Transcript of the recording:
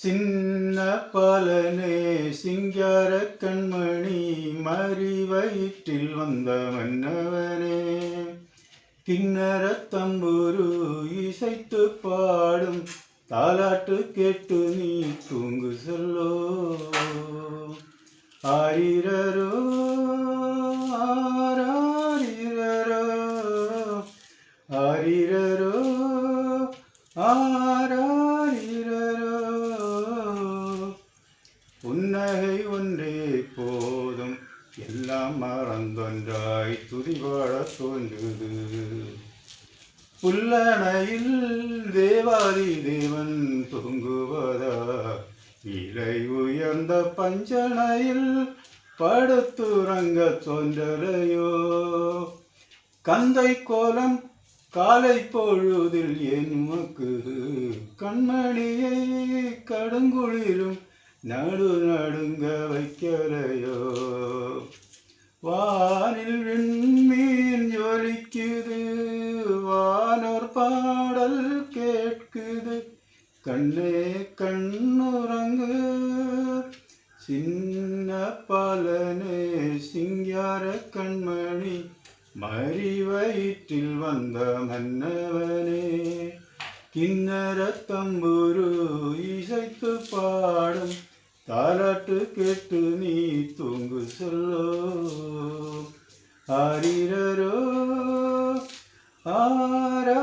சின்ன பாலனே சிங்கார கண்மணி மறி வயிற்றில் வந்த மன்னவனே, கிண்ணற தம்புரு இசைத்து பாடும் தாலாட்டு கேட்டு நீ தூங்கு சொல்லோ. ஆரிரரோ ஆராரிரரோ ஆரிரரோ ஆராரிரரோ. புன்னகை ஒன்றே போதும் எல்லாம் மறந்தொன்றாய் துதிபாட தோன்றுது. புல்லணையில் தேவாதி தேவன் தூங்குவதா, விலை உயர்ந்த பஞ்சனையில் படுத்துறங்க தோன்றலையோ. கந்தை கோலம் காலை பொழுதில் என் உமக்கு, கண்மணியை கடுங்குளிரும் நடு நடுங்க வைக்கலையோ. வானில் விண்மீன் ஜொலிக்குது, வானோர் பாடல் கேட்குது, கண்ணே கண்ணுறங்கு. சின்ன பாலனே சிங்கார கண்மணி மறி வயிற்றில் வந்த மன்னவனே, கிண்ணற தம்புரு இசைத்து பாடும் தாலாட்டு கேட்டு நீ தூங்கு சொல்லோ. ஆரிரரோ ஆரா